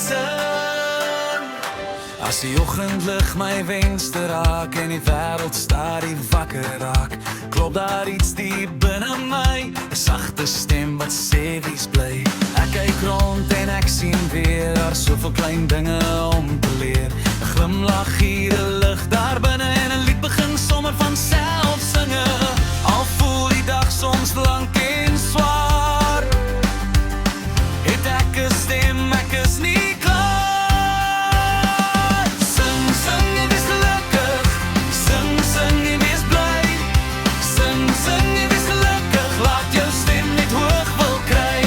sing. As die oggendlig my venster raak en die wêreld stadig wakker raak, klop daar iets diep binne my, 'n sagte stem wat sê wie's bly. Ek kyk rond en ek sien weer, daar soveel klein dinge om te leer. 'n Glimlach hier, 'n lig daar binne en 'n lied begin sommer van self singe. Al voel die dag soms lank en swaar, het ek 'n stem, ek is nie klaar. Sing, sing en wees gelukkig, sing, sing en wees bly. Sing, sing en wees gelukkig, laat jou stem net hoog wil kry.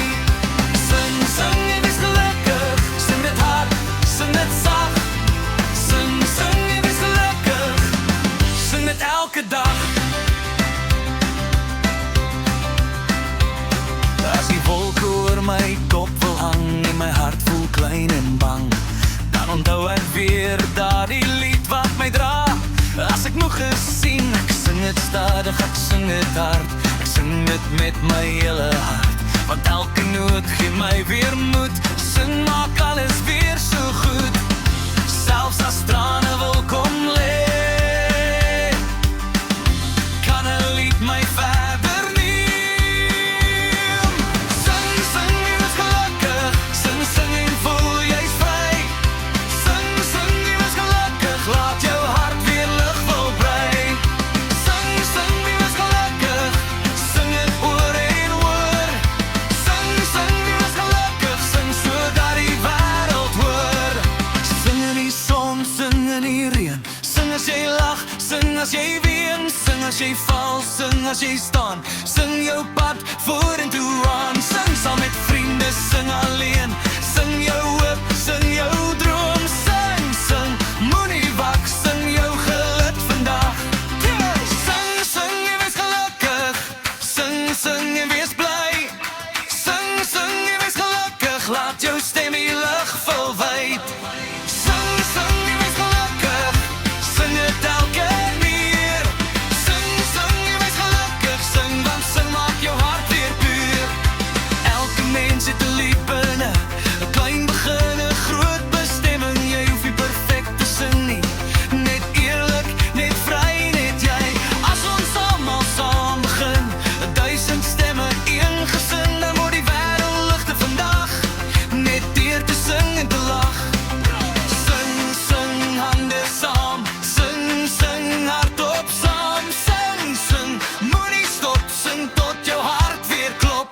Sing, sing en wees gelukkig, sing dit hard, sing dit sag. Sing, sing en wees gelukkig, sing dit elke dag. As die wolke oor my kop wil hang en my hart voel klein en bang, dan onthou ek weer daardie lied wat my dra. As ek moeg is sien, ek sing het stadig, ek sing het hard, ek sing dit met my hele hart, want elke noot gee my weer moed. Sing maak alles weer so goed, selfs as trane wil kom lê, kan 'n lied my verder neem. Sing, sing en wees gelukkig, sing, sing en voel jy's vry. Sing, sing en wees gelukkig, laat jou hart weer lig wil brei. Sing, sing en wees gelukkig, sing het oor en oor. Sing, sing en wees gelukkig, sing sodat die wêreld hoor. Sing in die son, sing in die reën, sing as jy lag, sing as jy ween, sing as jy val, sing as jy staan, sing jou pad vorentoe aan. Sing saam met vriende, sing alleen, sing jou hoop, sing jou droom. Sing, sing, moenie wak, sing jou geluk vandag. Sing, sing en wees gelukkig, sing, sing en wees bly. Sing, sing en wees gelukkig, laat jou stem die lug vul wyd. Sing, sing en wees gelukkig, sing het elke meer. Sing, sing en wees gelukkig, sing, want sing maak jou hart weer puur. Elke mens het 'n lied binne, 'n klein begin, 'n groot bestemming. Jy hoef nie perfek te sing nie, net eerlik, net vry, net jy. As ons almal saam begin, 1000 stemme, een gesin, dan word die wêreld ligter vandag, net deur te sing en te lag. Sing, sing, hande saam, sing, sing, hardop saam. Sing, sing, moenie stop, sing tot jou hart weer klop.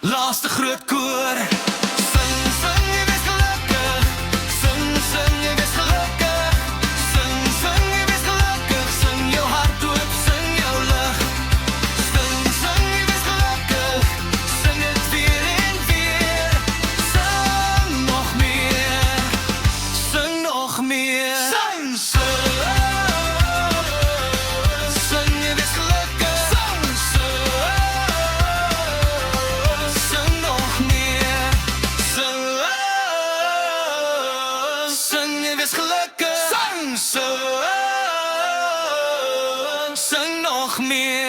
Laaste groot koor. Sing, sing en wees gelukkig, sing, sing en wees gelukkig. Sing, sing en wees gelukkig, sing jou hart oop, sing jou lig. Sing, sing en wees gelukkig, sing het weer en weer. Sing nog meer, sing nog meer. Sing, sing, sing en wees gelukkig. Sing, sing nog meer. Sing, sing en wees gelukkig. Sing, sing nog meer.